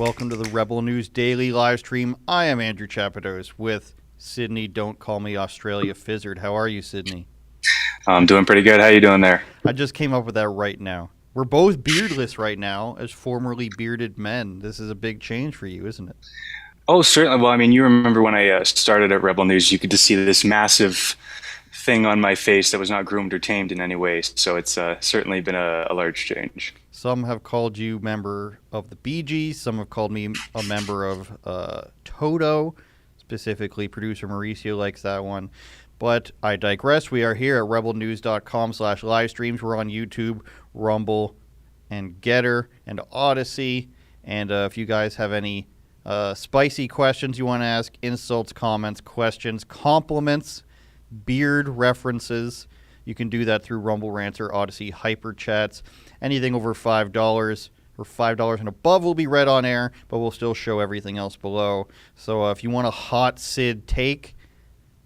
Welcome to the Rebel News Daily Livestream. I am Andrew Chapados with Sydney Don't Call Me Australia Fizzard. How are you, Sydney? I'm doing pretty good. How you doing there? I just came up with that right now. We're both beardless right now as formerly bearded men. This is a big change for you, isn't it? Oh, certainly. Well, I mean, you remember when I started at Rebel News, you could just see this massive thing on my face that was not groomed or tamed in any way. So it's certainly been a large change. Some have called you member of the Bee Gees. Some have called me a member of Toto. Specifically, producer Mauricio likes that one. But I digress. We are here at rebelnews.com/livestreams. We're on YouTube, Rumble, and Getter, and Odyssey. And if you guys have any spicy questions you want to ask, insults, comments, questions, compliments, beard references, you can do that through Rumble Rants or Odyssey Hyper Chats. Anything over $5 or $5 and above will be read on air, but we'll still show everything else below. So if you want a hot Syd take,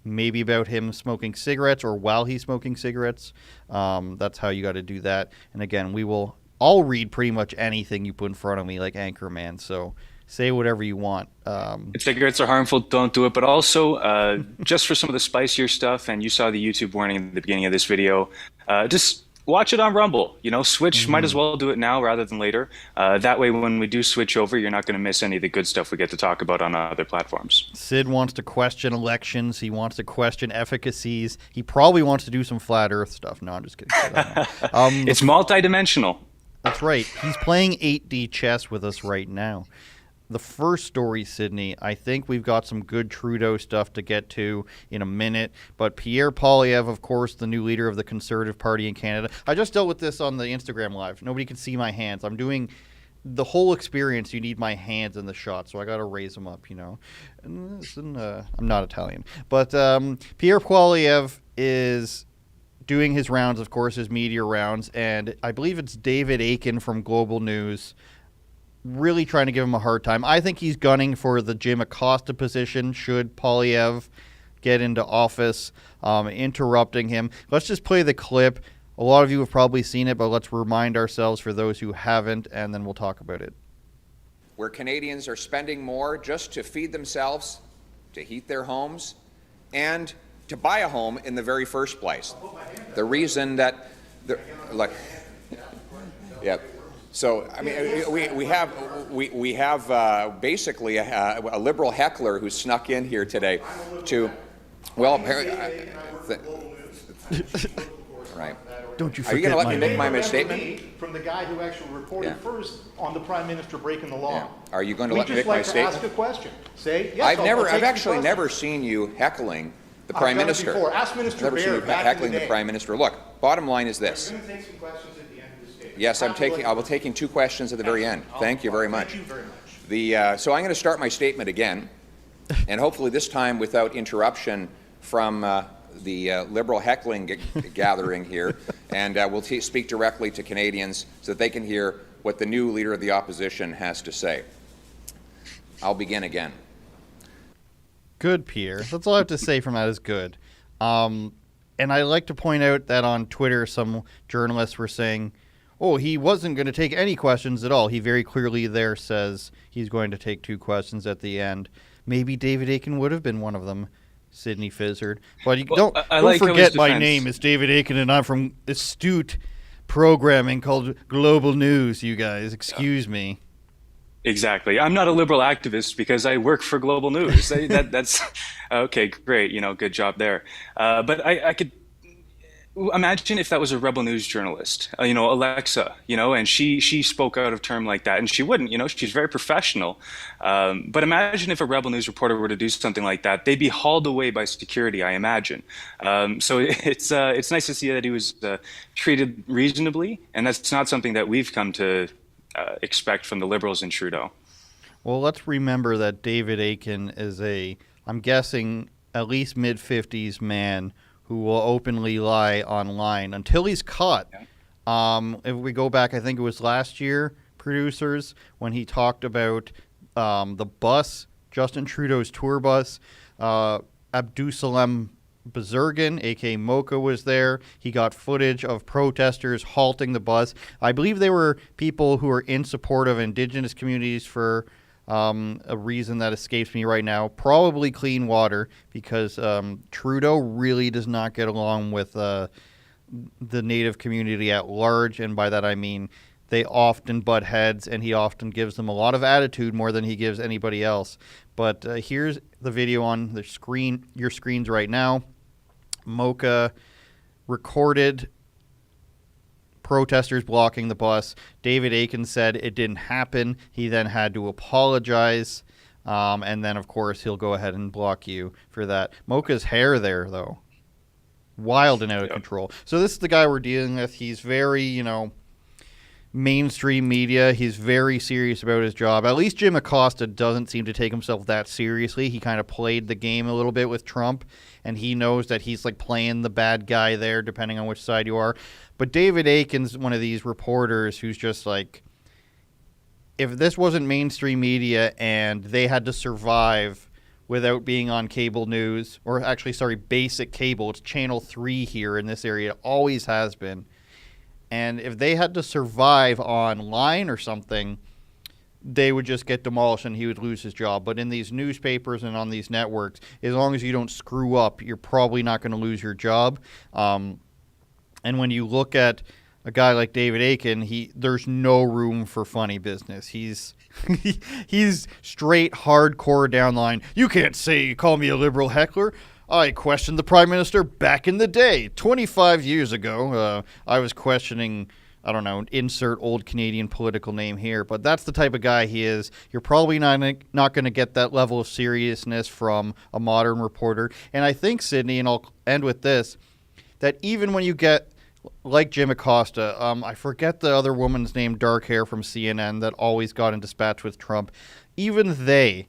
maybe about him smoking cigarettes or while he's smoking cigarettes, that's how you got to do that. And again, I'll read pretty much anything you put in front of me like Anchorman, so say whatever you want. If cigarettes are harmful, don't do it. But also, just for some of the spicier stuff, and you saw the YouTube warning at the beginning of this video, just watch it on Rumble. You know, switch. Might as well do it now rather than later. That way, when we do switch over, you're not going to miss any of the good stuff we get to talk about on other platforms. Syd wants to question elections. He wants to question efficacies. He probably wants to do some flat Earth stuff. No, I'm just kidding. It's multidimensional. That's right. He's playing 8D chess with us right now. The first story, Sydney, I think we've got some good Trudeau stuff to get to in a minute. But Pierre Poilievre, of course, the new leader of the Conservative Party in Canada. I just dealt with this on the Instagram Live. Nobody can see my hands. I'm doing the whole experience. You need my hands in the shot, so I got to raise them up, you know. I'm not Italian. But Pierre Poilievre is doing his rounds, of course, his media rounds. And I believe it's David Akin from Global News really trying to give him a hard time. I think he's gunning for the Jim Acosta position should Poilievre get into office, interrupting him. Let's just play the clip. A lot of you have probably seen it, but let's remind ourselves for those who haven't, and then we'll talk about it. Where Canadians are spending more just to feed themselves, to heat their homes, and to buy a home in the very first place. The reason that, So, I mean, we have basically a liberal heckler who snuck in here today to, well, apparently, right. Don't you forget. Are you going to let me make my misstatement? From the guy who actually reported first on the Prime Minister breaking the law. Yeah. Are you going to let me make my statement? Ask a question. Say yes. I've actually never seen you heckling the Prime Minister. Before. Ask Minister never seen you heckling the Prime Minister. Look, bottom line is this. We're going to take some questions at the end of the statement. Yes, I will taking two questions at the very end. Thank you very much. Thank you very much. So I'm going to start my statement again, and hopefully this time without interruption from the Liberal heckling gathering here, and we'll speak directly to Canadians so that they can hear what the new Leader of the Opposition has to say. I'll begin again. Good, Pierre. That's all I have to say from that is good. And I like to point out that on Twitter, some journalists were saying, oh, he wasn't going to take any questions at all. He very clearly there says he's going to take two questions at the end. Maybe David Akin would have been one of them, Sydney Fizzard. But don't forget my name is David Akin, and I'm from astute programming called Global News, you guys. Excuse me. Exactly. I'm not a liberal activist because I work for Global News. That's okay, great. You know, good job there. But I could imagine if that was a Rebel News journalist, Alexa, and she spoke out of term like that, and she wouldn't, she's very professional. But imagine if a Rebel News reporter were to do something like that, they'd be hauled away by security, I imagine. So it's nice to see that he was treated reasonably, and that's not something that we've come to expect from the Liberals in Trudeau. Well, let's remember that David Akin is I'm guessing, at least mid-50s man who will openly lie online until he's caught. Yeah. If we go back, I think it was last year, producers, when he talked about the bus, Justin Trudeau's tour bus, Abdusalam Bazurgan, a.k.a. Mocha, was there. He got footage of protesters halting the bus. I believe they were people who were in support of Indigenous communities for A reason that escapes me right now, probably clean water, because Trudeau really does not get along with the Native community at large, and by that I mean they often butt heads, and he often gives them a lot of attitude, more than he gives anybody else. But here's the video on the screen, your screens right now. Mocha recorded protesters blocking the bus. David Akin said it didn't happen. He then had to apologize. And then, of course, he'll go ahead and block you for that. Mocha's hair there, though, wild and out of control. So this is the guy we're dealing with. He's very, mainstream media. He's very serious about his job. At least Jim Acosta doesn't seem to take himself that seriously. He kind of played the game a little bit with Trump, and he knows that he's like playing the bad guy there, depending on which side you are. But David Akin's one of these reporters who's just like, if this wasn't mainstream media and they had to survive without being on cable news, or actually, sorry, basic cable, it's Channel 3 here in this area, it always has been. And if they had to survive online or something, they would just get demolished and he would lose his job. But in these newspapers and on these networks, as long as you don't screw up, you're probably not going to lose your job. And when you look at a guy like David Akin, there's no room for funny business. He's straight hardcore downline. You can't call me a liberal heckler. I questioned the Prime Minister back in the day. 25 years ago, I was questioning, I don't know, insert old Canadian political name here, but that's the type of guy he is. You're probably not going to get that level of seriousness from a modern reporter. And I think, Sydney, and I'll end with this, that even when you get, like Jim Acosta, I forget the other woman's name, dark hair from CNN, that always got in dispatch with Trump, even they,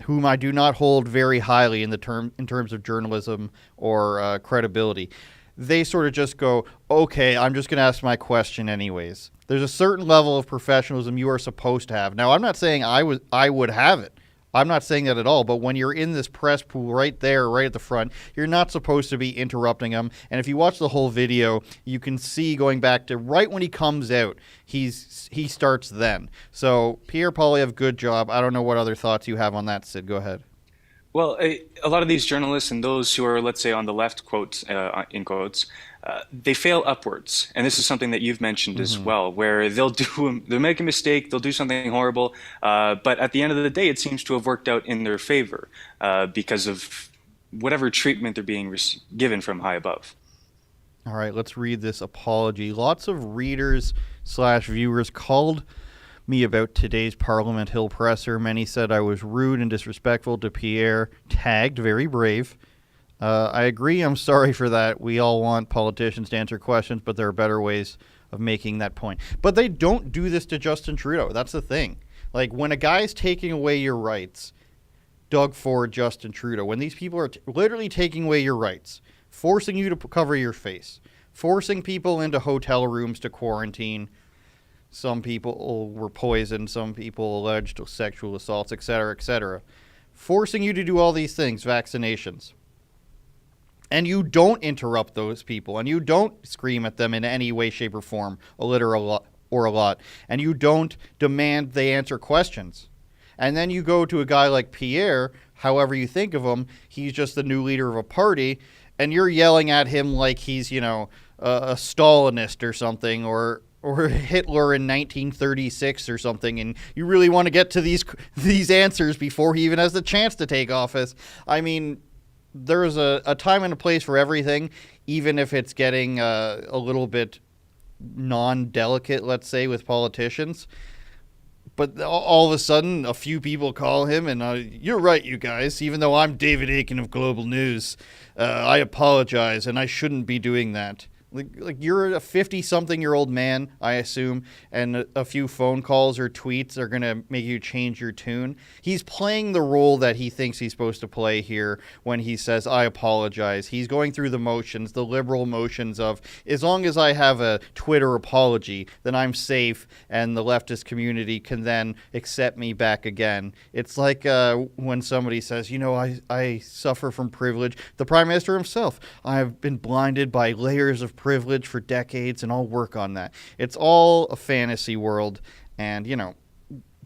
whom I do not hold very highly in terms of journalism or credibility, they sort of just go, okay, I'm just going to ask my question anyways. There's a certain level of professionalism you are supposed to have. Now, I'm not saying I would have it. I'm not saying that at all. But when you're in this press pool right there, right at the front, you're not supposed to be interrupting them. And if you watch the whole video, you can see going back to right when he comes out, he starts then. So Pierre Poilievre, good job. I don't know what other thoughts you have on that, Sid. Go ahead. Well, a lot of these journalists and those who are, let's say, on the left, quotes in quotes, they fail upwards, and this is something that you've mentioned as well, where they'll make a mistake, they'll do something horrible, but at the end of the day, it seems to have worked out in their favor because of whatever treatment they're being given from high above. All right, let's read this apology. Lots of readers/viewers called me about today's Parliament Hill presser. Many said I was rude and disrespectful to Pierre, tagged very brave. I agree. I'm sorry for that. We all want politicians to answer questions, but there are better ways of making that point. But they don't do this to Justin Trudeau. That's the thing. Like, when a guy's taking away your rights, Doug Ford, Justin Trudeau, when these people are literally taking away your rights, forcing you to cover your face, forcing people into hotel rooms to quarantine, some people were poisoned, some people alleged sexual assaults, etc., forcing you to do all these things, vaccinations. And you don't interrupt those people, and you don't scream at them in any way, shape, or form, a little or a lot, and you don't demand they answer questions. And then you go to a guy like Pierre, however you think of him, he's just the new leader of a party, and you're yelling at him like he's, a Stalinist or something, or Hitler in 1936 or something, and you really want to get to these answers before he even has the chance to take office. I mean, there's a time and a place for everything, even if it's getting a little bit non-delicate, let's say, with politicians. But all of a sudden, a few people call him, and you're right, you guys, even though I'm David Akin of Global News, I apologize, and I shouldn't be doing that. Like you're a 50-something-year-old man, I assume, and a few phone calls or tweets are going to make you change your tune. He's playing the role that he thinks he's supposed to play here when he says, I apologize. He's going through the motions, the liberal motions of, as long as I have a Twitter apology, then I'm safe, and the leftist community can then accept me back again. It's like when somebody says, I suffer from privilege. The Prime Minister himself, I've been blinded by layers of privilege for decades, and I'll work on that. It's all a fantasy world, and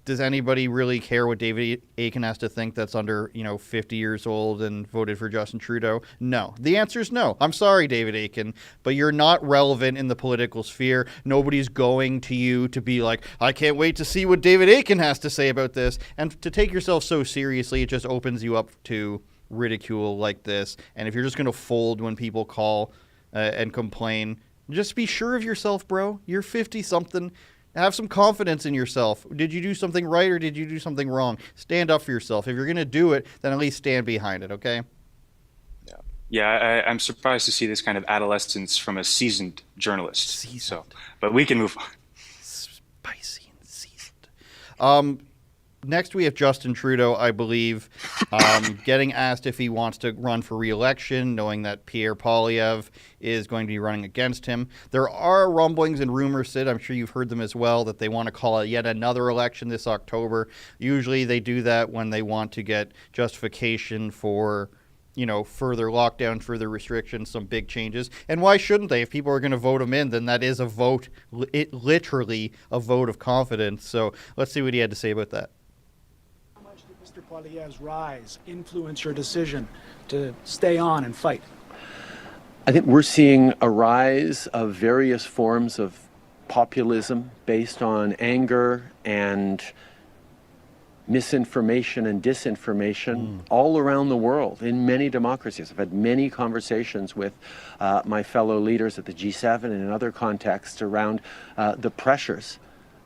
does anybody really care what David Akin has to think that's under, 50 years old and voted for Justin Trudeau? No. The answer is no. I'm sorry, David Akin, but you're not relevant in the political sphere. Nobody's going to you to be like, I can't wait to see what David Akin has to say about this. And to take yourself so seriously, it just opens you up to ridicule like this. And if you're just going to fold when people call and complain, just be sure of yourself, bro. You're 50-something. Have some confidence in yourself. Did you do something right or did you do something wrong? Stand up for yourself. If you're going to do it, then at least stand behind it, okay? Yeah, I'm surprised to see this kind of adolescence from a seasoned journalist. Seasoned. So, but we can move on. Spicy and seasoned. Next, we have Justin Trudeau, I believe, getting asked if he wants to run for re-election, knowing that Pierre Poilievre is going to be running against him. There are rumblings and rumors, Sid, I'm sure you've heard them as well, that they want to call it yet another election this October. Usually they do that when they want to get justification for, further lockdown, further restrictions, some big changes. And why shouldn't they? If people are going to vote him in, then that is a vote, literally a vote of confidence. So let's see what he had to say about that. Mr. Poilievre's rise influence your decision to stay on and fight? I think we're seeing a rise of various forms of populism based on anger and misinformation and disinformation all around the world in many democracies. I've had many conversations with my fellow leaders at the G7 and in other contexts around the pressures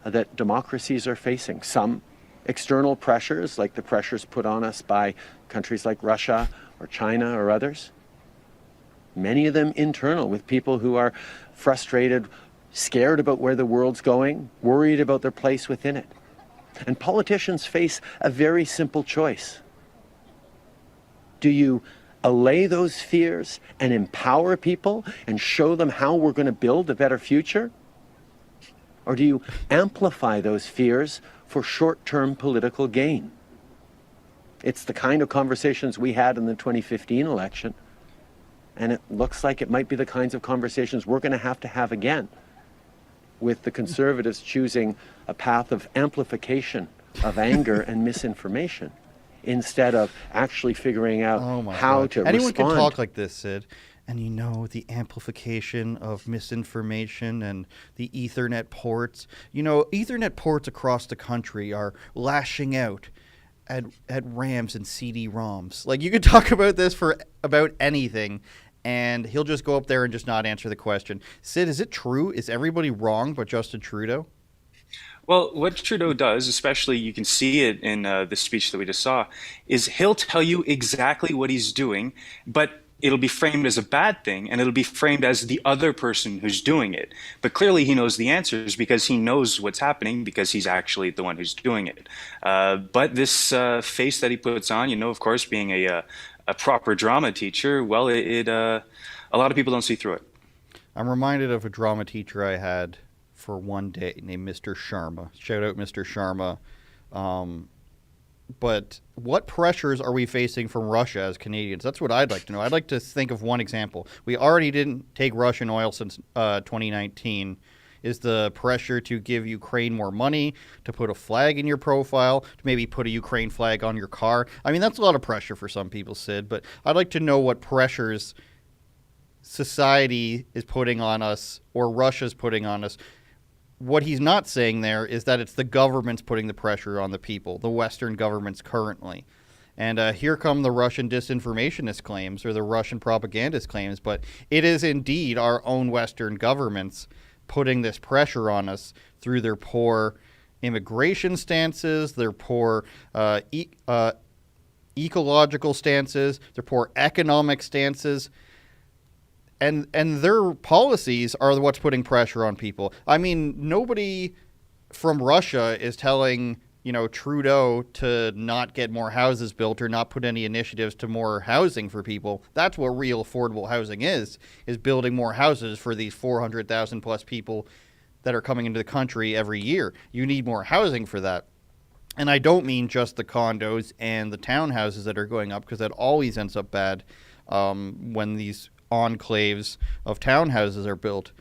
that democracies are facing. Some external pressures, like the pressures put on us by countries like Russia or China or others. Many of them internal, with people who are frustrated, scared about where the world's going, worried about their place within it. And politicians face a very simple choice. Do you allay those fears and empower people and show them how we're going to build a better future? Or do you amplify those fears for short-term political gain? It's the kind of conversations we had in the 2015 election, and it looks like it might be the kinds of conversations we're going to have again, with the Conservatives choosing a path of amplification of anger and misinformation instead of actually figuring out how to respond. Anyone can talk like this, Sid. And the amplification of misinformation and the Ethernet ports. Ethernet ports across the country are lashing out at RAMs and CD-ROMs. Like, you could talk about this for about anything, and he'll just go up there and just not answer the question. Sid, is it true? Is everybody wrong but Justin Trudeau? Well, what Trudeau does, especially you can see it in the speech that we just saw, is he'll tell you exactly what he's doing, but it'll be framed as a bad thing, and it'll be framed as the other person who's doing it. But clearly he knows the answers because he knows what's happening, because he's actually the one who's doing it. But this face that he puts on, of course, being a proper drama teacher, well, a lot of people don't see through it. I'm reminded of a drama teacher I had for one day named Mr. Sharma. Shout out Mr. Sharma. But what pressures are we facing from Russia as Canadians? That's what I'd like to know. I'd like to think of one example. We already didn't take Russian oil since 2019. Is the pressure to give Ukraine more money, to put a flag in your profile, to maybe put a Ukraine flag on your car? I mean, that's a lot of pressure for some people, Sid, but I'd like to know what pressures society is putting on us or Russia's putting on us. What he's not saying there is that it's the government's putting the pressure on the people, the Western governments currently. And here come the Russian disinformationist claims or the Russian propagandist claims, but it is indeed our own Western governments putting this pressure on us through their poor immigration stances, their poor ecological stances, their poor economic stances. And their policies are what's putting pressure on people. I mean, nobody from Russia is telling, Trudeau to not get more houses built or not put any initiatives to more housing for people. That's what real affordable housing is building more houses for these 400,000 plus people that are coming into the country every year. You need more housing for that. And I don't mean just the condos and the townhouses that are going up, because that always ends up bad when these enclaves of townhouses are built.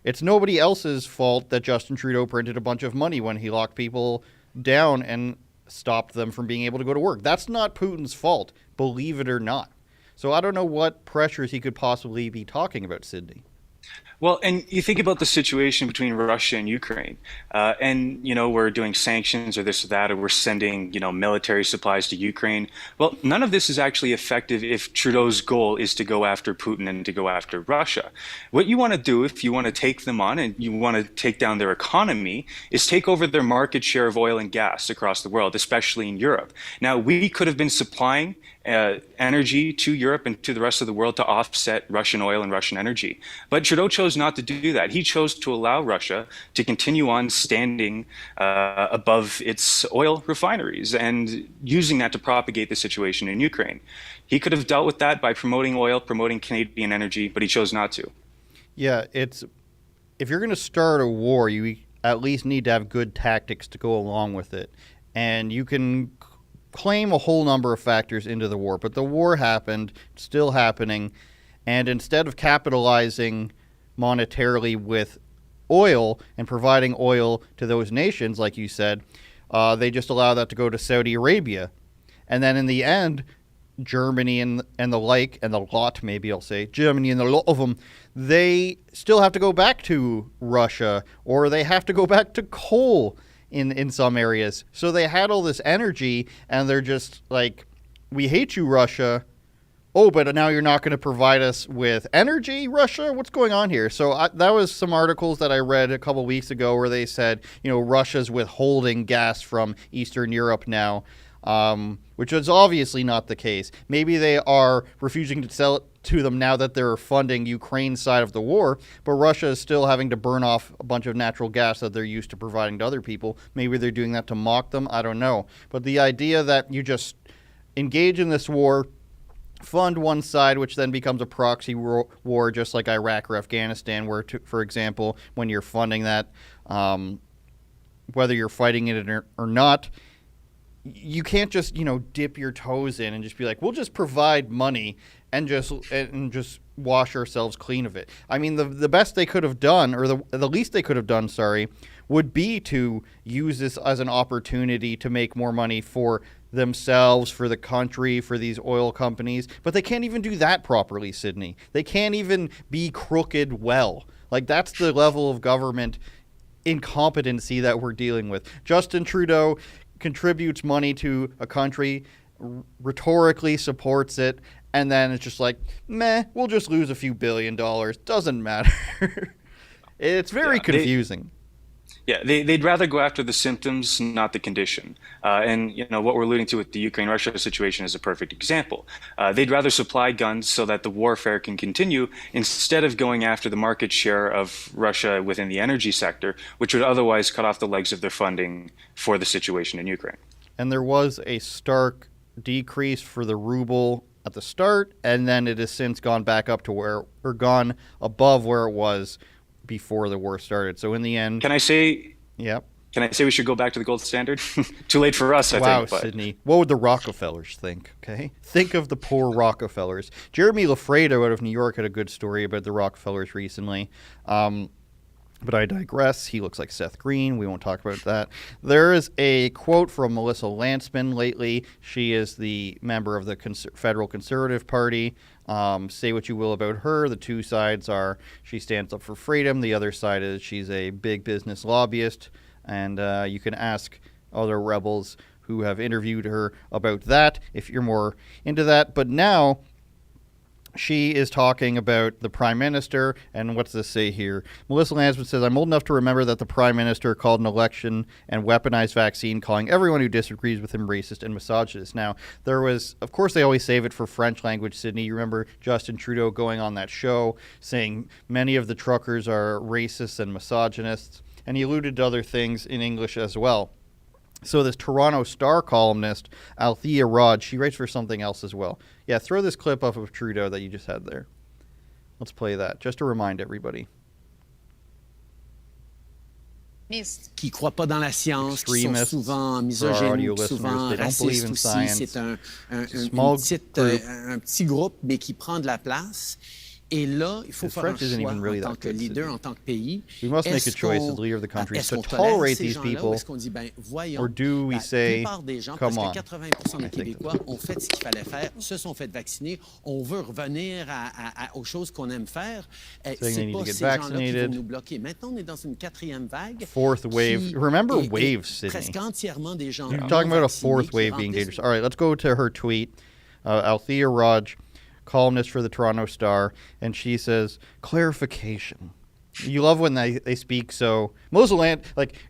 It's nobody else's fault that Justin Trudeau printed a bunch of money when he locked people down and stopped them from being able to go to work. That's not Putin's fault, believe it or not. So I don't know what pressures he could possibly be talking about, Sydney. Well, and you think about the situation between Russia and Ukraine, and we're doing sanctions or this or that, or we're sending military supplies to Ukraine. Well, none of this is actually effective if Trudeau's goal is to go after Putin and to go after Russia. What you want to do if you want to take them on and you want to take down their economy is take over their market share of oil and gas across the world, especially in Europe. Now, we could have been supplying energy to Europe and to the rest of the world to offset Russian oil and Russian energy. But Trudeau chose not to do that. He chose to allow Russia to continue on standing above its oil refineries and using that to propagate the situation in Ukraine. He could have dealt with that by promoting oil, promoting Canadian energy, but he chose not to. Yeah, if you're going to start a war, you at least need to have good tactics to go along with it. And you can claim a whole number of factors into the war, but the war happened, still happening, and instead of capitalizing monetarily with oil and providing oil to those nations, like you said, they just allow that to go to Saudi Arabia. And then in the end, Germany and the like, and the lot, maybe I'll say, Germany and the lot of them, they still have to go back to Russia, or they have to go back to coal in some areas. So they had all this energy, and they're just like, we hate you, Russia. Oh, but now you're not going to provide us with energy, Russia? What's going on here? So that was some articles that I read a couple weeks ago where they said, Russia's withholding gas from Eastern Europe now, which is obviously not the case. Maybe they are refusing to sell it to them now that they're funding Ukraine's side of the war, but Russia is still having to burn off a bunch of natural gas that they're used to providing to other people. Maybe they're doing that to mock them. I don't know. But the idea that you just engage in this war, fund one side, which then becomes a proxy war, just like Iraq or Afghanistan, where, for example, when you're funding that, whether you're fighting it or not, you can't just, dip your toes in and just be like, we'll just provide money and just wash ourselves clean of it. I mean, the best they could have done, or the least they could have done, would be to use this as an opportunity to make more money for themselves, for the country, for these oil companies. But they can't even do that properly, Sydney. They can't even be crooked well. Like, that's the level of government incompetency that we're dealing with. Justin Trudeau contributes money to a country, rhetorically supports it, and then it's just like, meh, we'll just lose a few $1 billion. Doesn't matter. It's very confusing. They'd rather go after the symptoms, not the condition. And what we're alluding to with the Ukraine-Russia situation is a perfect example. They'd rather supply guns so that the warfare can continue instead of going after the market share of Russia within the energy sector, which would otherwise cut off the legs of their funding for the situation in Ukraine. And there was a stark decrease for the ruble at the start, and then it has since gone back up to gone above where it was before the war started. So in the end, Can I say we should go back to the gold standard? Too late for us, I think. Wow, Sydney. What would the Rockefellers think, okay? Think of the poor Rockefellers. Jeremy Lafredo out of New York had a good story about the Rockefellers recently. But I digress. He looks like Seth Green. We won't talk about that. There is a quote from Melissa Lantsman lately. She is the member of the Federal Conservative Party. Say what you will about her. The two sides are she stands up for freedom. The other side is she's a big business lobbyist. And you can ask other rebels who have interviewed her about that if you're more into that. But now she is talking about the Prime Minister, and what's this say here? Melissa Lantsman says, I'm old enough to remember that the Prime Minister called an election and weaponized vaccine, calling everyone who disagrees with him racist and misogynist. Now, there was, of course, they always save it for French language, Sydney. You remember Justin Trudeau going on that show saying many of the truckers are racists and misogynists, and he alluded to other things in English as well. So this Toronto Star columnist, Althea Rod, she writes for something else as well. Yeah, throw this clip up of Trudeau that you just had there. Let's play that, just to remind everybody. Qui croient pas dans la science, qui sont souvent misogynes, souvent racistes aussi. C'est un petit groupe, mais qui prend de la place. Et là, il faut His faire un French isn't choix even really en that tant que good, leader, Sydney. en tant que pays. We must make a Est-ce choice qu'on- as leader of the country est-ce to qu'on tolère tolerate ces these gens-là, people, ou est-ce qu'on dit, ben, voyons, or do we la say, plupart des gens, come presque on? 80% des I think Québécois ont fait ce qu'il fallait faire, se sont fait vacciner, on veut revenir aux choses qu'on aime faire. they C'est need pas to get ces gens-là qui vont vaccinated. nous bloquer. Maintenant, on est dans une quatrième vague. Fourth wave. qui Remember est waves, Sydney. presque entièrement des gens You're non talking about a vaccinés fourth qui wave being remplissent- dangerous. All right, let's go to her tweet. Althea Raj, columnist for the Toronto Star, and she says, clarification. You love when they speak so.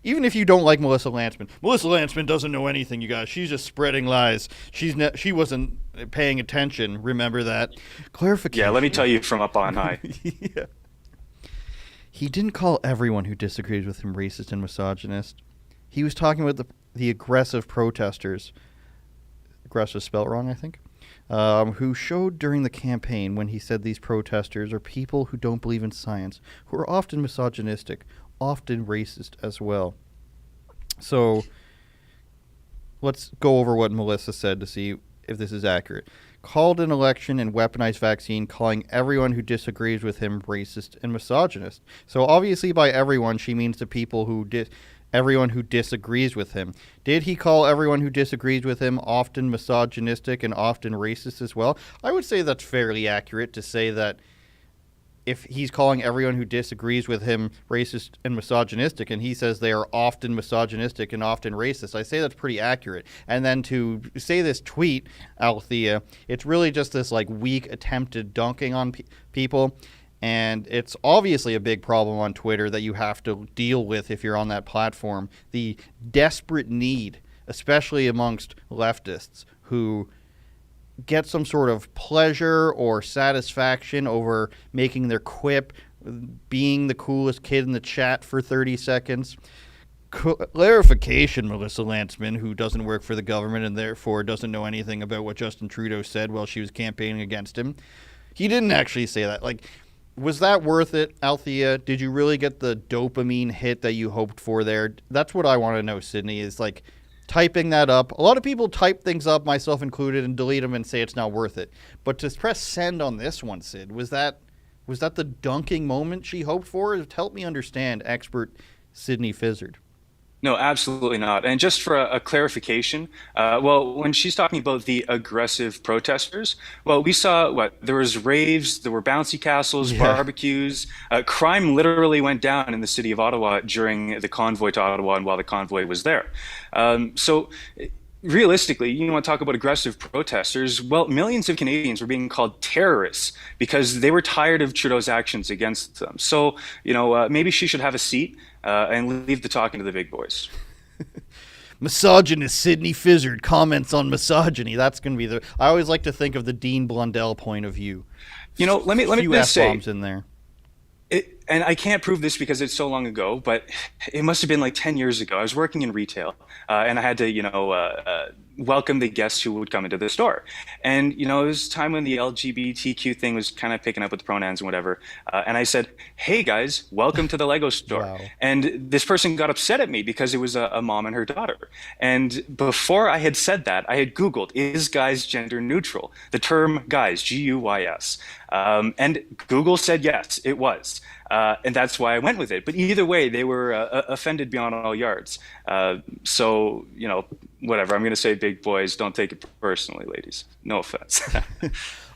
Even if you don't like Melissa Lantsman doesn't know anything, you guys. She's just spreading lies. She wasn't paying attention. Remember that. Clarification. Yeah, let me tell you from up on high. Yeah. He didn't call everyone who disagrees with him racist and misogynist. He was talking about the aggressive protesters. Aggressive spelled wrong, I think. Who showed during the campaign when he said these protesters are people who don't believe in science, who are often misogynistic, often racist as well. So let's go over what Melissa said to see if this is accurate. Called an election and weaponized vaccine, calling everyone who disagrees with him racist and misogynist. So obviously by everyone, she means the people who everyone who disagrees with him. Did he call everyone who disagrees with him often misogynistic and often racist as well? I would say that's fairly accurate to say that if he's calling everyone who disagrees with him racist and misogynistic, and he says they are often misogynistic and often racist, I say that's pretty accurate. And then to say this tweet, Althea, it's really just this like weak attempted dunking on people. And it's obviously a big problem on Twitter that you have to deal with if you're on that platform. The desperate need, especially amongst leftists who get some sort of pleasure or satisfaction over making their quip, being the coolest kid in the chat for 30 seconds. Clarification, Melissa Lantsman, who doesn't work for the government and therefore doesn't know anything about what Justin Trudeau said while she was campaigning against him. He didn't actually say that. Was that worth it, Althea? Did you really get the dopamine hit that you hoped for there? That's what I want to know, Sydney, is typing that up. A lot of people type things up, myself included, and delete them and say it's not worth it. But to press send on this one, Sid, was that the dunking moment she hoped for? Help me understand, expert Sydney Fizzard. No, absolutely not. And just for a clarification, when she's talking about the aggressive protesters, we saw there was raves, there were bouncy castles, barbecues. Crime literally went down in the city of Ottawa during the convoy to Ottawa and while the convoy was there. So realistically, you want to talk about aggressive protesters. Well, millions of Canadians were being called terrorists because they were tired of Trudeau's actions against them. So, maybe she should have a seat and leave the talking to the big boys. Misogynist Sydney Fizzard comments on misogyny. That's going to be I always like to think of the Dean Blundell point of view. Let me just say, F-bombs in there. And I can't prove this because it's so long ago, but it must have been 10 years ago. I was working in retail, and I had to, welcome the guests who would come into the store. And, it was a time when the LGBTQ thing was kind of picking up with the pronouns and whatever. And I said, hey, guys, welcome to the Lego store. Wow. And this person got upset at me because it was a mom and her daughter. And before I had said that, I had Googled, is guys gender neutral? The term guys, G-U-Y-S. And Google said yes, it was. And that's why I went with it. But either way, they were offended beyond all yards. So, whatever. I'm going to say big boys. Don't take it personally, ladies. No offense.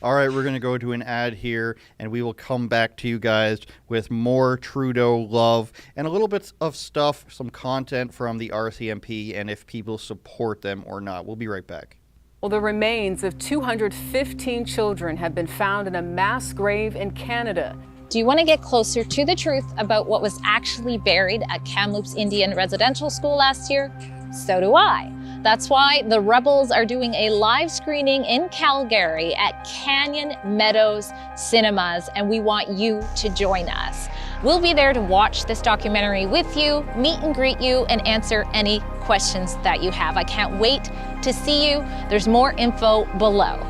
All right, we're going to go to an ad here, and we will come back to you guys with more Trudeau love and a little bit of stuff, some content from the RCMP, and if people support them or not. We'll be right back. Well, the remains of 215 children have been found in a mass grave in Canada. Do you want to get closer to the truth about what was actually buried at Kamloops Indian Residential School last year? So do I. That's why the Rebels are doing a live screening in Calgary at Canyon Meadows Cinemas, and we want you to join us. We'll be there to watch this documentary with you, meet and greet you, and answer any questions that you have. I can't wait to see you. There's more info below.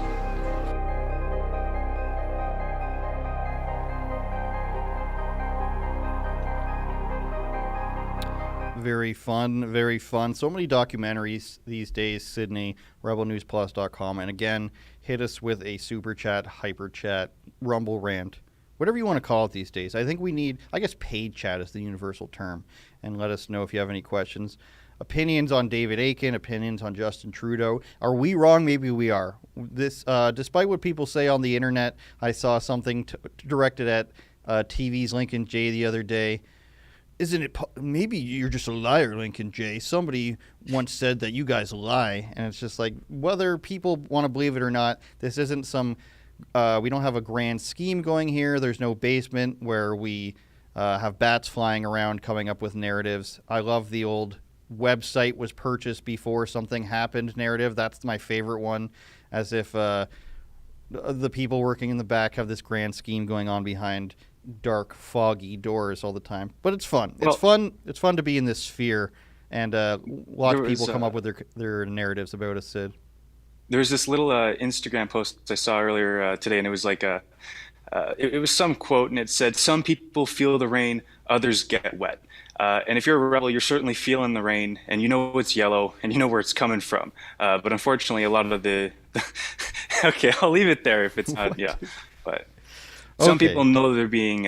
Very fun, very fun. So many documentaries these days, Sydney, rebelnewsplus.com. And again, hit us with a super chat, hyper chat, rumble rant, whatever you want to call it these days. I think we need, I guess paid chat is the universal term, and let us know if you have any questions. Opinions on David Akin, opinions on Justin Trudeau. Are we wrong? Maybe we are. This, despite what people say on the internet, I saw something directed at TV's Lincoln Jay the other day. Isn't it, maybe you're just a liar, Lincoln Jay. Somebody once said that you guys lie. And it's just like, whether people want to believe it or not, this isn't some, we don't have a grand scheme going here. There's no basement where we have bats flying around coming up with narratives. I love the old website was purchased before something happened narrative. That's my favorite one, as if the people working in the back have this grand scheme going on behind dark, foggy doors all the time. But it's fun. It's fun to be in this sphere and watch people come up with their narratives about us, Sid. There's this little Instagram post I saw earlier today, and it was like it was some quote, and it said, "Some people feel the rain, others get wet." And if you're a rebel, you're certainly feeling the rain, and you know it's yellow, and you know where it's coming from. But unfortunately, a lot of the okay, I'll leave it there if it's not. What? Yeah, but some people know they're being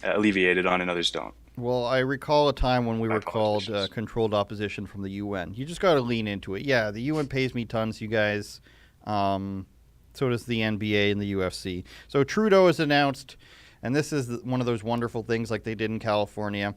alleviated on, and others don't. Well, I recall a time when we were called controlled opposition from the UN. You just got to lean into it. Yeah, the UN pays me tons, you guys. So does the NBA and the UFC. So Trudeau has announced, and this is one of those wonderful things like they did in California,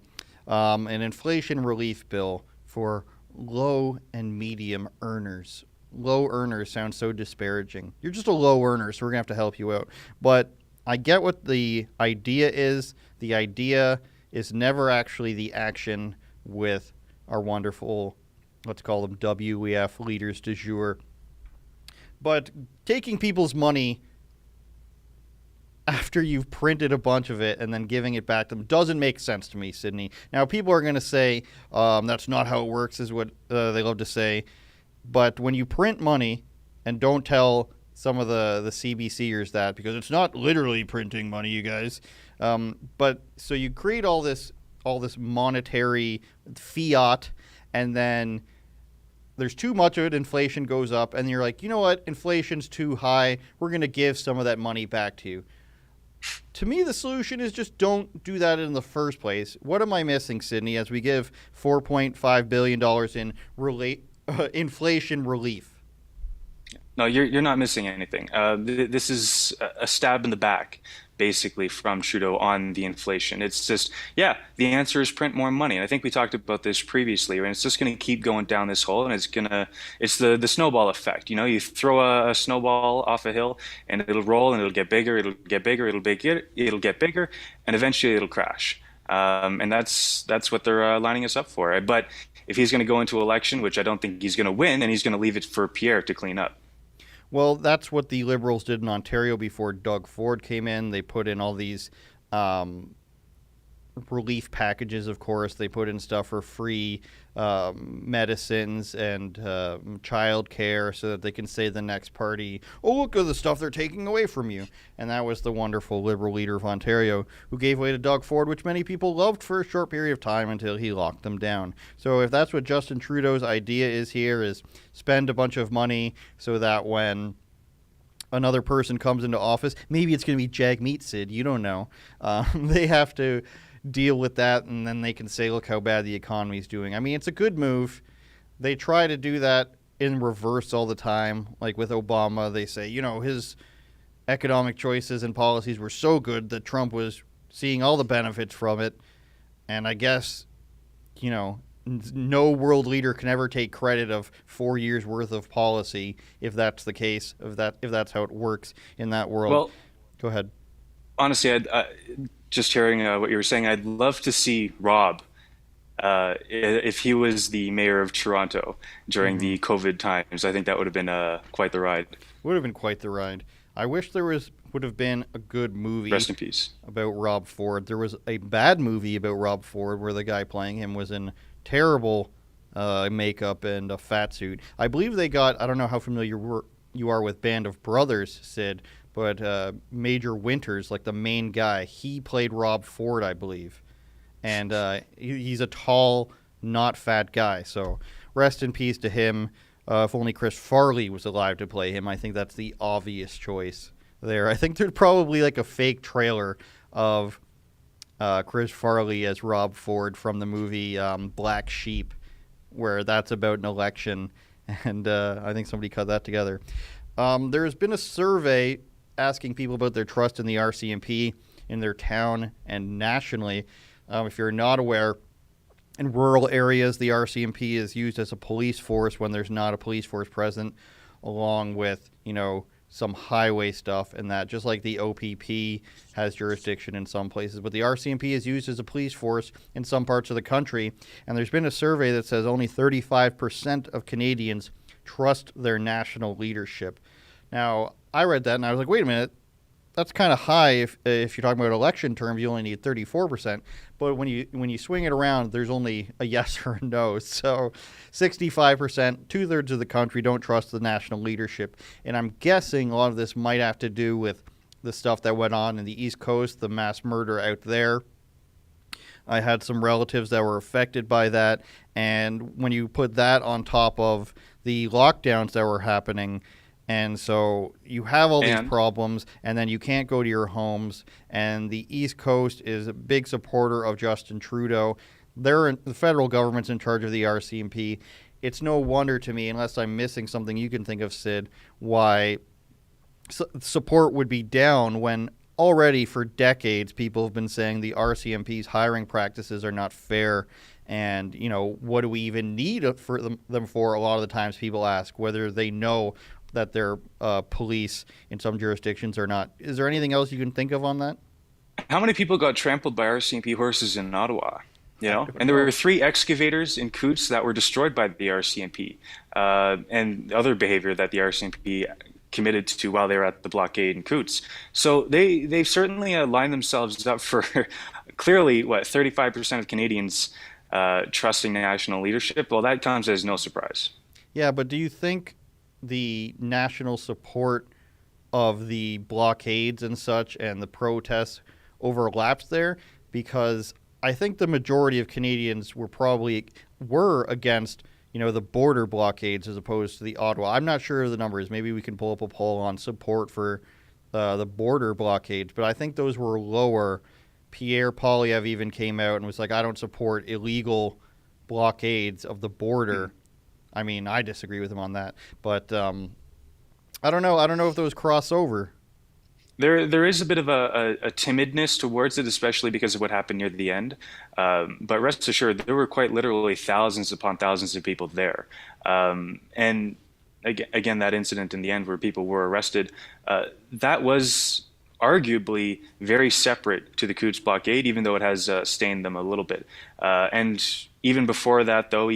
an inflation relief bill for low and medium earners. Low earners sounds so disparaging. You're just a low earner, so we're going to have to help you out. But I get what the idea is. The idea is never actually the action with our wonderful, let's call them WEF leaders du jour. But taking people's money after you've printed a bunch of it and then giving it back to them doesn't make sense to me, Sydney. Now, people are going to say that's not how it works, is what they love to say. But when you print money and don't tell some of the CBCers that, because it's not literally printing money, you guys. But so you create all this monetary fiat, and then there's too much of it, inflation goes up, and you're like, you know what, inflation's too high, we're going to give some of that money back to you. To me, the solution is just don't do that in the first place. What am I missing, Sydney, as we give $4.5 billion in inflation relief? No, you're not missing anything. This is a stab in the back, basically, from Trudeau on the inflation. It's just, yeah, the answer is print more money. And I think we talked about this previously, and it's just going to keep going down this hole, and it's the snowball effect. You know, you throw a snowball off a hill, and it'll roll, and it'll get bigger, it'll get bigger, it'll get bigger, and eventually it'll crash. And that's what they're lining us up for. But if he's going to go into election, which I don't think he's going to win, then he's going to leave it for Pierre to clean up. Well, that's what the Liberals did in Ontario before Doug Ford came in. They put in all these relief packages, of course. They put in stuff for free medicines and child care so that they can say the next party, oh, look at the stuff they're taking away from you. And that was the wonderful Liberal leader of Ontario who gave way to Doug Ford, which many people loved for a short period of time until he locked them down. So if that's what Justin Trudeau's idea is here, is spend a bunch of money so that when another person comes into office, maybe it's going to be Jagmeet Sid, you don't know. They have to deal with that, and then they can say, look how bad the economy is doing. I mean, it's a good move. They try to do that in reverse all the time. Like with Obama, they say, you know, his economic choices and policies were so good that Trump was seeing all the benefits from it. And I guess, you know, no world leader can ever take credit of 4 years worth of policy if that's the case, if that's how it works in that world. Well, go ahead. Honestly, just hearing what you were saying, I'd love to see Rob, if he was the mayor of Toronto during the COVID times. I think that would have been quite the ride. Would have been quite the ride. I wish there would have been a good movie. Rest in peace. About Rob Ford. There was a bad movie about Rob Ford where the guy playing him was in terrible makeup and a fat suit. I believe they got, I don't know how familiar you are with Band of Brothers, Sid, but Major Winters, like the main guy, he played Rob Ford, I believe. And he's a tall, not fat guy. So rest in peace to him. If only Chris Farley was alive to play him, I think that's the obvious choice. there. I think there's probably like a fake trailer of Chris Farley as Rob Ford from the movie Black Sheep, where that's about an election, and I think somebody cut that together. There's been a survey asking people about their trust in the RCMP in their town and nationally. If you're not aware, in rural areas, the RCMP is used as a police force when there's not a police force present, along with, some highway stuff and that, just like the OPP has jurisdiction in some places. But the RCMP is used as a police force in some parts of the country, and there's been a survey that says only 35% of Canadians trust their national leadership. Now, I read that and I was like, wait a minute, that's kind of high if you're talking about election terms. You only need 34%, but when you swing it around, there's only a yes or a no. So 65%, 2/3 of the country don't trust the national leadership, and I'm guessing a lot of this might have to do with the stuff that went on in the East Coast, the mass murder out there. I had some relatives that were affected by that, and when you put that on top of the lockdowns that were happening, and so you have all these problems, and then you can't go to your homes. And the East Coast is a big supporter of Justin Trudeau. The federal government's in charge of the RCMP. It's no wonder to me, unless I'm missing something you can think of, Syd, why support would be down when already for decades people have been saying the RCMP's hiring practices are not fair. And, what do we even need for them for? A lot of the times people ask whether they know that they're police in some jurisdictions or not. Is there anything else you can think of on that? How many people got trampled by RCMP horses in Ottawa? And there were 3 excavators in Coutts that were destroyed by the RCMP, and other behavior that the RCMP committed to while they were at the blockade in Coutts. So they've certainly lined themselves up for clearly 35% of Canadians trusting national leadership. Well, that comes as no surprise. Yeah, but do you think the national support of the blockades and such and the protests overlaps there? Because I think the majority of Canadians were against, the border blockades as opposed to the Ottawa. I'm not sure of the numbers. Maybe we can pull up a poll on support for the border blockades, but I think those were lower. Pierre Poilievre even came out and was like, I don't support illegal blockades of the border. I mean, I disagree with him on that, but I don't know. I don't know if those cross over. There is a bit of a timidness towards it, especially because of what happened near the end. But rest assured, there were quite literally thousands upon thousands of people there. And again, that incident in the end where people were arrested, that was arguably very separate to the Coutts blockade, even though it has stained them a little bit. And even before that, though,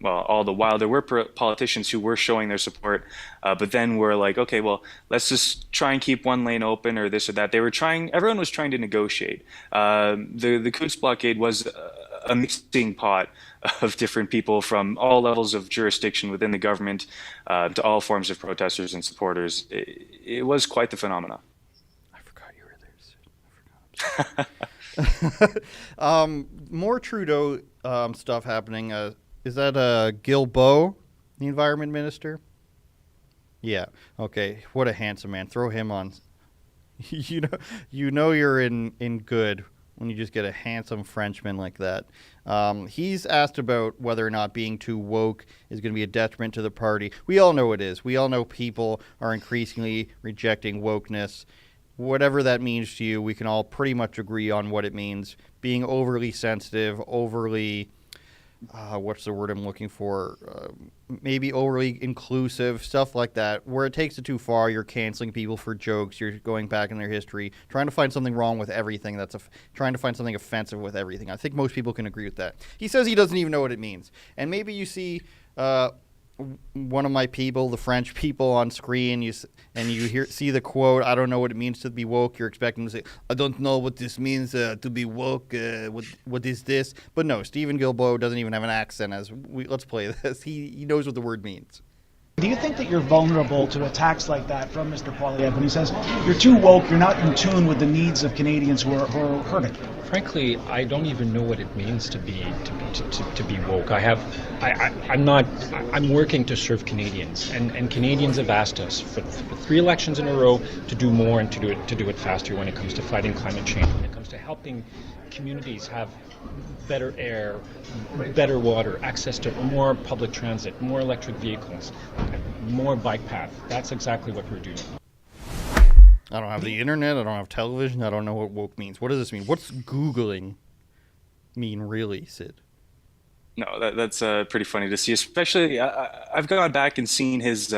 all the while, there were politicians who were showing their support, but then were like, okay, well, let's just try and keep one lane open or this or that. Everyone was trying to negotiate. The Coutts blockade was a mixing pot of different people from all levels of jurisdiction within the government to all forms of protesters and supporters. It was quite the phenomenon. I forgot you were there. More Trudeau stuff happening. Is that Guilbeault, the environment minister? Yeah. Okay. What a handsome man. Throw him on. You're in good when you just get a handsome Frenchman like that. He's asked about whether or not being too woke is going to be a detriment to the party. We all know it is. We all know people are increasingly rejecting wokeness. Whatever that means to you, we can all pretty much agree on what it means. Being overly sensitive, overly... what's the word I'm looking for? Maybe overly inclusive, stuff like that. Where it takes it too far, you're canceling people for jokes. You're going back in their history, trying to find something wrong with everything. Trying to find something offensive with everything. I think most people can agree with that. He says he doesn't even know what it means. And maybe you see one of my people, the French people, on screen, see the quote, I don't know what it means to be woke. You're expecting to say, I don't know what this means to be woke. What is this? But no, Stephen Guilbeault doesn't even have an accent. Let's play this. He knows what the word means. Do you think that you're vulnerable to attacks like that from Mr. Poilievre when he says you're too woke, you're not in tune with the needs of Canadians who are hurting? Frankly, I don't even know what it means to be woke. I'm working to serve Canadians, and Canadians have asked us for 3 elections in a row to do more and to do it faster when it comes to fighting climate change, when it comes to helping communities have better air, better water, access to more public transit, more electric vehicles, more bike path. That's exactly what we're doing. I don't have the internet. I don't have television. I don't know what woke means. What does this mean? What's Googling mean, really, Syd? No, that's pretty funny to see. Especially, I've gone back and seen his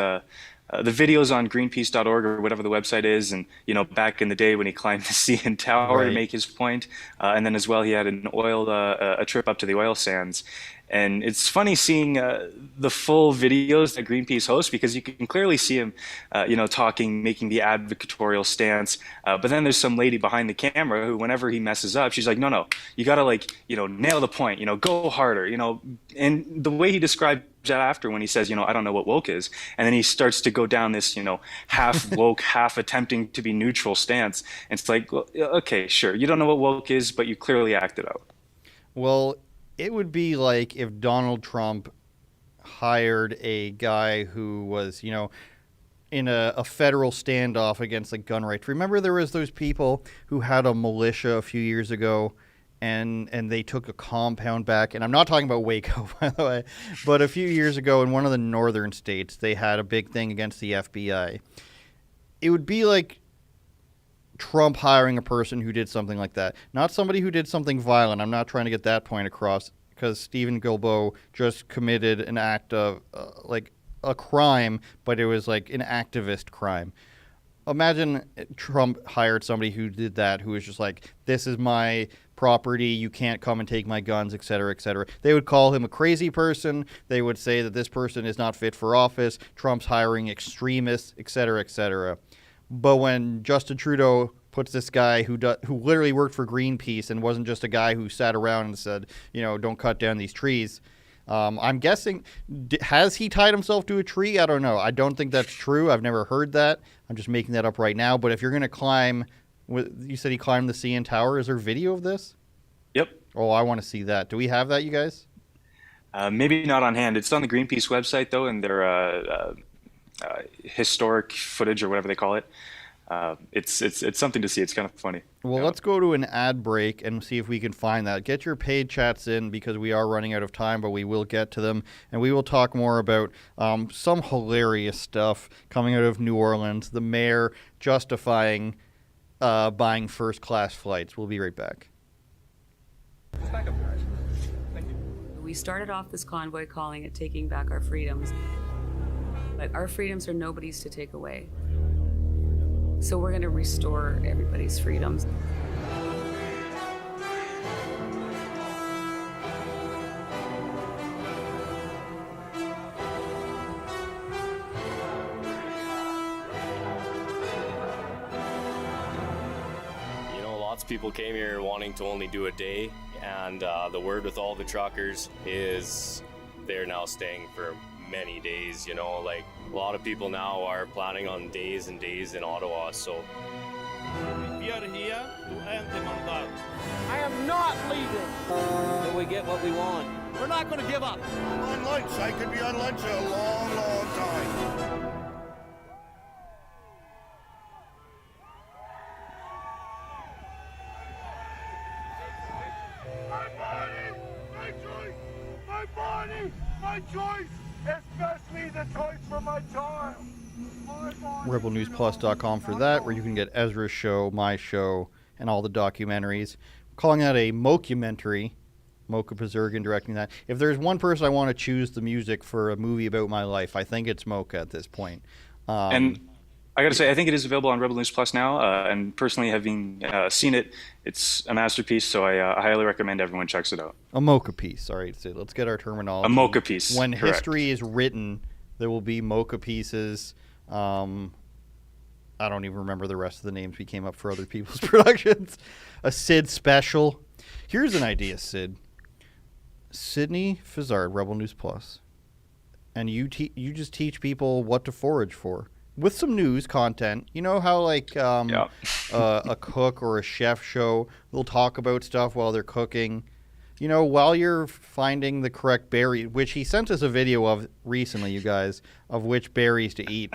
the videos on Greenpeace.org or whatever the website is, and back in the day when he climbed the CN Tower to make his point, and then as well he had a trip up to the oil sands. And it's funny seeing the full videos that Greenpeace hosts, because you can clearly see him, talking, making the advocatorial stance. But then there's some lady behind the camera who, whenever he messes up, she's like, no, you got to nail the point, go harder, And the way he described that after, when he says, I don't know what woke is, and then he starts to go down this, half woke, half attempting to be neutral stance. And it's like, well, okay, sure, you don't know what woke is, but you clearly acted out. Well, it would be like if Donald Trump hired a guy who was, in a federal standoff against gun rights. Remember there was those people who had a militia a few years ago, and they took a compound back. And I'm not talking about Waco, by the way, but a few years ago in one of the northern states, they had a big thing against the FBI. It would be like Trump hiring a person who did something like that, not somebody who did something violent. I'm not trying to get that point across, because Stephen Guilbeault just committed an act of a crime, but it was like an activist crime. Imagine Trump hired somebody who did that, who was just like, this is my property, you can't come and take my guns, etc., etc. They would call him a crazy person. They would say that this person is not fit for office. Trump's hiring extremists, etc., etc. But when Justin Trudeau puts this guy who literally worked for Greenpeace and wasn't just a guy who sat around and said, don't cut down these trees, I'm guessing, has he tied himself to a tree? I don't know. I don't think that's true. I've never heard that. I'm just making that up right now. But if you're going to climb, you said he climbed the CN Tower. Is there video of this? Yep. Oh, I want to see that. Do we have that, you guys? Maybe not on hand. It's on the Greenpeace website, though, and their historic footage, or whatever they call it. It's something to see. It's kind of funny. Well, let's go to an ad break and see if we can find that. Get your paid chats in, because we are running out of time, but we will get to them. And we will talk more about some hilarious stuff coming out of New Orleans. The mayor justifying buying first-class flights. We'll be right back. We started off this convoy calling it Taking Back Our Freedoms. But our freedoms are nobody's to take away. So we're going to restore everybody's freedoms. Lots of people came here wanting to only do a day, and the word with all the truckers is they're now staying for many days. A lot of people now are planning on days and days in Ottawa, so we are here to end the mandat. I am not leaving till we get what we want. We're not going to give up. On lunch, I could be on lunch a long, long time. My choice, especially the choice for my child. RebelNewsPlus.com for that, where you can get Ezra's show, my show, and all the documentaries. I'm calling that a mockumentary. Mocha Pazurgan directing that. If there's one person I want to choose the music for a movie about my life, I think it's Mocha at this point. And I got to say, I think it is available on Rebel News Plus now, and personally having seen it, it's a masterpiece, so I highly recommend everyone checks it out. A mocha piece. All right, so let's get our terminology. A mocha piece. When correct. History is written, there will be mocha pieces. I don't even remember the rest of the names we came up for other people's productions. A Syd special. Here's an idea, Syd. Sydney Fizzard, Rebel News Plus. and you just teach people what to forage for with some news content. You know how like a cook or a chef show, they'll talk about stuff while they're cooking. You know, while you're finding the correct berry, which he sent us a video of recently, you guys, of which berries to eat.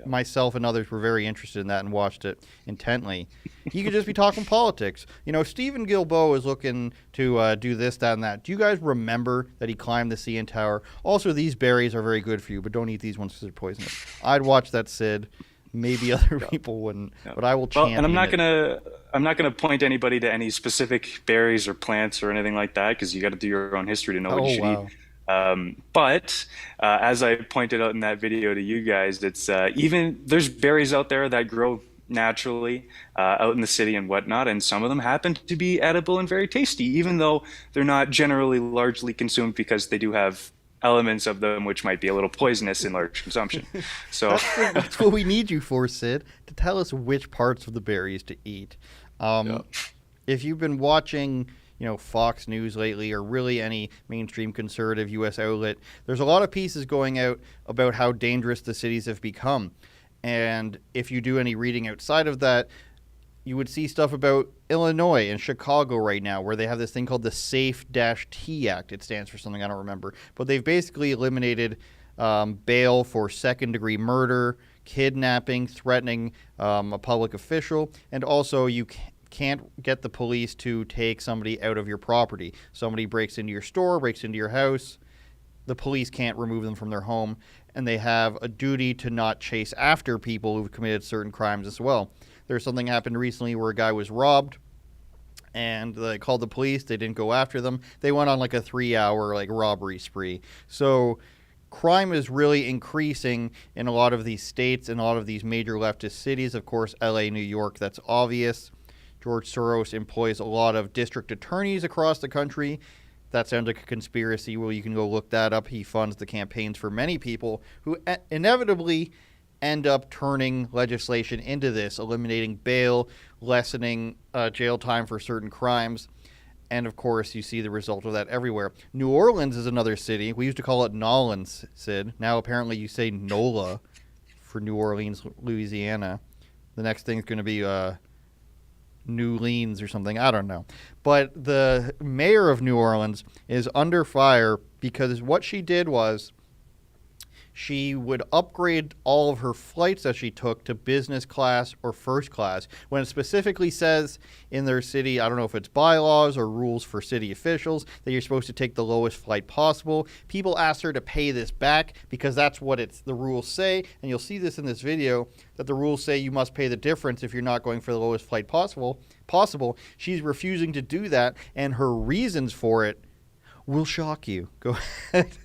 Myself and others were very interested in that and watched it intently. You could just be talking politics. You know, Stephen Guilbeault is looking to do this, that, and that. Do you guys remember that he climbed the CN Tower? Also, these berries are very good for you, but don't eat these ones because they're poisonous. I'd watch that, Sid. Maybe other people wouldn't, but I will champion and I'm not it. gonna point anybody to any specific berries or plants or anything like that, because you got to do your own history to know what you should eat. But as I pointed out in that video to you guys, it's even there's berries out there that grow naturally out in the city and whatnot, and some of them happen to be edible and very tasty, even though they're not generally largely consumed, because they do have elements of them which might be a little poisonous in large consumption. So that's what we need you for, Sid, to tell us which parts of the berries to eat. If you've been watching, you know, Fox News lately, or really any mainstream conservative U.S. outlet, there's a lot of pieces going out about how dangerous the cities have become. And if you do any reading outside of that, you would see stuff about Illinois and Chicago right now, where they have this thing called the Safe-T Act. It stands for something I don't remember. But they've basically eliminated bail for second-degree murder, kidnapping, threatening a public official, and also you can't get the police to take somebody out of your property. Somebody breaks into your store, breaks into your house, the police can't remove them from their home, and they have a duty to not chase after people who've committed certain crimes as well. There's something happened recently where a guy was robbed, and they called the police. They didn't go after them. They went on like a 3-hour like robbery spree. So crime is really increasing in a lot of these states and a lot of these major leftist cities. Of course, LA, New York, that's obvious. George Soros employs a lot of district attorneys across the country. That sounds like a conspiracy. Well, you can go look that up. He funds the campaigns for many people who inevitably end up turning legislation into this, eliminating bail, lessening jail time for certain crimes. And, of course, you see the result of that everywhere. New Orleans is another city. We used to call it Nolans, Sid. Now, apparently, you say NOLA for New Orleans, Louisiana. The next thing is going to be New Orleans or something. I don't know. But the mayor of New Orleans is under fire because what she did was she would upgrade all of her flights that she took to business class or first class, when it specifically says in their city, I don't know if it's bylaws or rules for city officials, that you're supposed to take the lowest flight possible. People asked her to pay this back because that's what the rules say, and you'll see this in this video, that the rules say you must pay the difference if you're not going for the lowest flight possible. She's refusing to do that, and her reasons for it will shock you. Go ahead.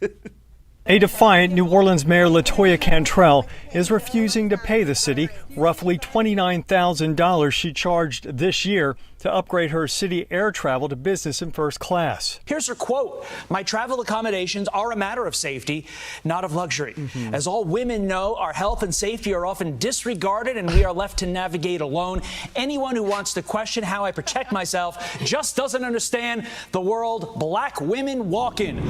A defiant New Orleans Mayor LaToya Cantrell is refusing to pay the city roughly $29,000 she charged this year to upgrade her city air travel to business and first class. Here's her quote: "My travel accommodations are a matter of safety, not of luxury. As all women know, our health and safety are often disregarded and we are left to navigate alone. Anyone who wants to question how I protect myself just doesn't understand the world black women walk in."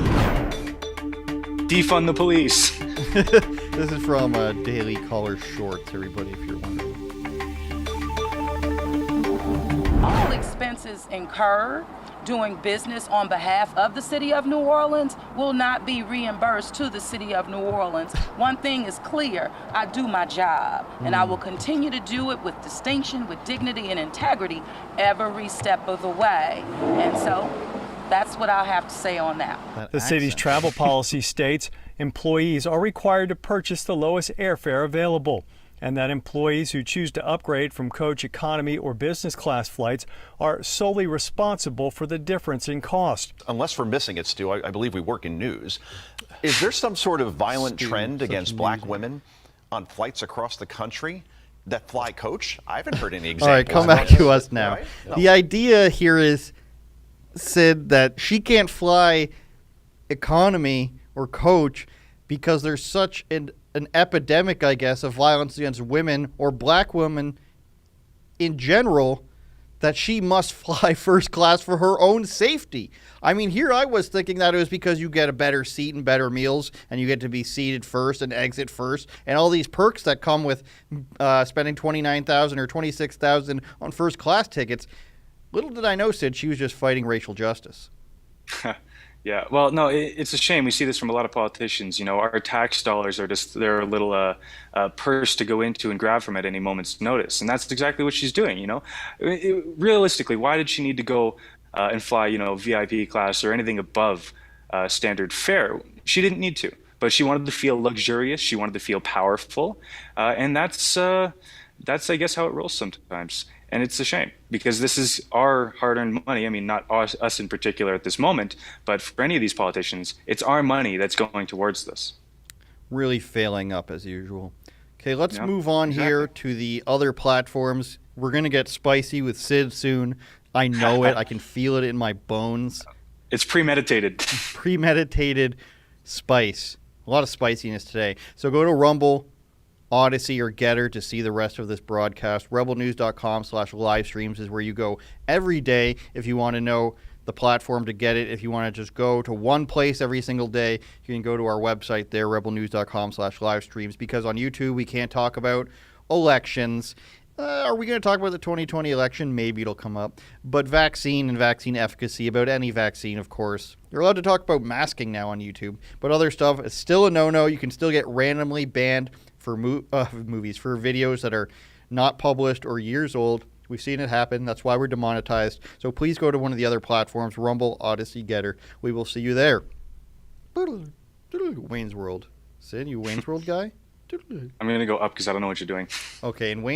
Defund the police. This is from Daily Caller Shorts, everybody, if you're wondering. All expenses incurred doing business on behalf of the city of New Orleans will not be reimbursed to the city of New Orleans. One thing is clear: I do my job, and I will continue to do it with distinction, with dignity and integrity every step of the way. And so that's what I'll have to say on that. The city's travel policy states employees are required to purchase the lowest airfare available, and that employees who choose to upgrade from coach economy or business class flights are solely responsible for the difference in cost. Unless we're missing it, Stu, I believe we work in news. Is there some sort of violent trend against black women on flights across the country that fly coach? I haven't heard any examples. All right, come back to us now. Right? No. The idea here is, Sid, that she can't fly economy or coach because there's such an epidemic, I guess, of violence against women or black women in general that she must fly first class for her own safety. I mean, here I was thinking that it was because you get a better seat and better meals, and you get to be seated first and exit first, and all these perks that come with spending $29,000 or $26,000 on first class tickets. Little did I know, Syd, she was just fighting racial justice. Yeah, well, no, it's a shame. We see this from a lot of politicians. You know, our tax dollars are just their little purse to go into and grab from at any moment's notice, and that's exactly what she's doing. You know, realistically, why did she need to go and fly, you know, VIP class or anything above standard fare? She didn't need to, but she wanted to feel luxurious. She wanted to feel powerful, and that's I guess how it rolls sometimes. And it's a shame because this is our hard-earned money. I mean, not us in particular at this moment, but for any of these politicians, it's our money that's going towards this. Really failing up as usual. Okay, let's move on here to the other platforms. We're going to get spicy with Syd soon. I know it. I can feel it in my bones. It's premeditated. Premeditated spice. A lot of spiciness today. So go to Rumble, Odyssey, or Getter to see the rest of this broadcast. rebelnews.com/livestreams is where you go every day if you want to know the platform to get it. If you want to just go to one place every single day, you can go to our website there, rebelnews.com/livestreams, because on YouTube we can't talk about elections. Are we going to talk about the 2020 election? Maybe it'll come up. But vaccine and vaccine efficacy, about any vaccine, of course. You're allowed to talk about masking now on YouTube, but other stuff is still a no-no. You can still get randomly banned for movies, for videos that are not published or years old. We've seen it happen. That's why we're demonetized. So please go to one of the other platforms, Rumble, Odyssey, Getter. We will see you there. Wayne's World. Syd, you Wayne's World guy? I'm going to go up because I don't know what you're doing. Okay, and Wayne